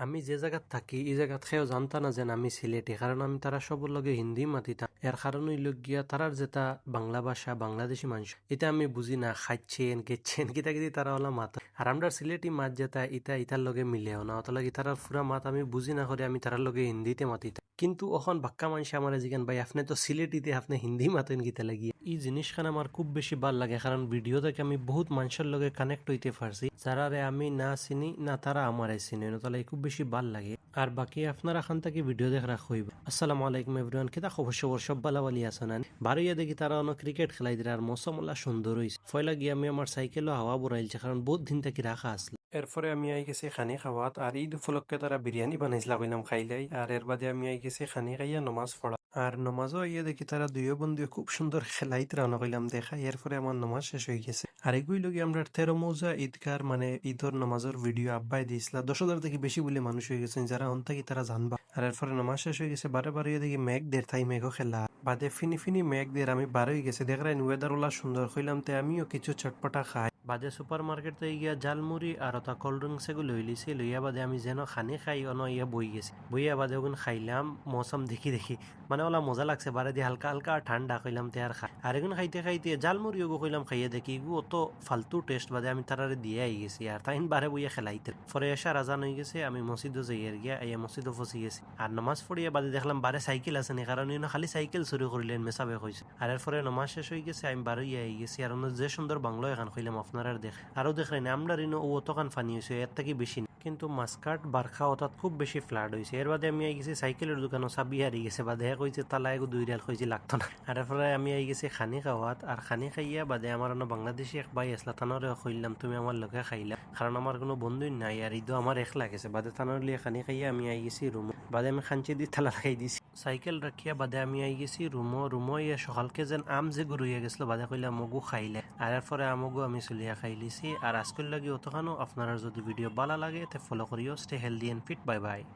আমি যে জায়গাত থাকি এই জায়গাত খেয়েও জানতা না যেন আমি সিলেটি, কারণ আমি তারা সবর লগে হিন্দি মাতিতাম। এর কারণ হইল গিয়া তারার যেটা বাংলা ভাষা বাংলাদেশি মানুষ এটা আমি বুঝি না, খাচ্ছেন গেচ্ছেন কিতা কিতি তারা ওলা মাত। আর আমরা সিলেটি মাত যেটা ইটা ইতার লগে মিলেও না, অতলা তারার ফুরা মাত আমি বুঝি না করে আমি তারার লগে হিন্দিতে মাতিতাম। কিন্তু এখন বাক্কা মানুষ আমার জিগান ভাই আপনি তো সিলেটিতে আপনি হিন্দি মাতেন গীতা লাগিয়ে। এই জিনিসখান আমার খুব বেশি ভাল লাগে, কারণ ভিডিও থেকে আমি বহুত মানুষের লগে কানেক্ট হইতে পারছি যারারে আমি না চিনি না তারা আমারে চিনি না, তাহলে খুব বেশি ভাল লাগে। আর বাকি আপনারা খান থেকে ভিডিও দেখ রাখইব। আসসালামু আলাইকুম এভরিওয়ান, কিতা খবর সবর সব বালাবালি আছেন? বারোইয়া দেখি তারা অনেক ক্রিকেট খেলাই দিলে আর মৌসুম সুন্দর হয়েছে। ফয়লা গিয়ে আমি আমার সাইকেলও হাওয়া বড়াইলছে, কারণ বহুত দিন থেকে রাখা আসলো। এরপরে আমি আই গেছি খানি খাওয়াত, আর ঈদ উপলক্ষে তারা বিরিয়ানি বানাইছিলা কইলাম খাইলাই। আর এর বাদে আমি আই গেছি খানি খাইয়া নমাজ পড়া। আর নমাজও আইয়া দেখি তারা দুইও বন্ধু খুব সুন্দর খেলাইত রানা কইলাম দেখা। এরপরে আমার নমাজ শেষ হয়ে গেছে। আর এগুই লগে আমরা 13 মৌজা ঈদগার মানে ঈদর নমাজের ভিডিও আব্বাই দিয়েছিল। 10,000 থেকে বেশি বলে মানুষ হয়ে গেছেন যারা অন থাকি তারা জানবা। আর এরপরে নমাজ শেষ হয়ে গেছে, বারে বারে দেখি মেঘ দের থাই মেঘও খেলা বাদে ফিনি ফিনি মেঘ দের আমি বার হয়ে গেছে দেখলেন ওয়েদার ওলা সুন্দর হইলাম। তে আমিও কিছু চটপটা খাই বাদে সুপার মার্কেটে গিয়া জালমুড়ি আর ওটা কোল্ড ড্রিঙ্কস এগুলো লইলিছি। লইয়া বাদে আমি যেন খানি খাই অন ইয়া বই গেছি। বইয়া বাদে ওগুন খাইলাম মৌসুম দেখি দেখি, মানে ওলা মজা লাগছে। বারে দিয়ে হালকা হালকা ঠান্ডা কইলাম তে আর খাই। আর এগুন খাইতে খাইতে জালমুড়ি ওগো কইলাম খাইয়ে দেখি এগু অত ফালতু টেস্ট বাদে আমি তারারে দিয়ে আই গেছি। আর তাইন বারে বইয়া খেলাইতে পরে এসে রাজান হয়ে গেছে। আমি মসজিদও যাইয়ের গিয়া এই মসজিদও ফসি গেছি। আর নামাজ পড়িয়া বাদে দেখলাম বারে সাইকেল আছে নি, কারণ ইনো খালি সাইকেল চুরি করিলেন মেসাবে কইছে। আর এরপরে নমাজ শেষ হয়ে গেছে, আমি বারোই আই গেছি। আর যে সুন্দর বাংলো এখান কইলাম আপনারা দেখ আরো দেখলেন আমরা রিনো ও অতখান ফানি হয়েছে এর থেকে বেশি না। কিন্তু মাস্কাট বারখা অর্থাৎ খুব বেশি ফ্লাড হয়েছে। এর বাদে আমি আই গেছি সাইকেলের দোকানও চাবি হারিয়ে গেছে। বাদে কইছে তালা এগো 2 রিয়াল কইছে লাগতো না। আর এরপরে আমি আই গেছি খানি খাওয়াত। আর খানি খাইয়া বাদে আমার অন্য বাংলাদেশি এক ভাই আসলা, তানরে কইলাম তুমি আমার লগে খাইলা, কারণ আমার কোনো বন্ধুই নাই আর ঈদও আমার একলা গেছে। বাদে তানর লিয়ে খানি খাইয়া আমি আই গেছি রুম। বাদে আমি খাঞ্চি দিয়ে তালা লাগাই দিছি সাইকেল রাখিয়া। বাদে আমি আই গেছি রুমো ইয়ে সকালকে যেন আম যে গরু হয়ে গেছিল বাদে কইলে আমগু খাইলে। আর এরপরে আমগু আমি চলিয়া খাইলিছি। আর আজকের লাগে অতখানো আপনারা যদি ভিডিও ভালো লাগে তে ফলো করিও। Stay healthy and fit, bye by.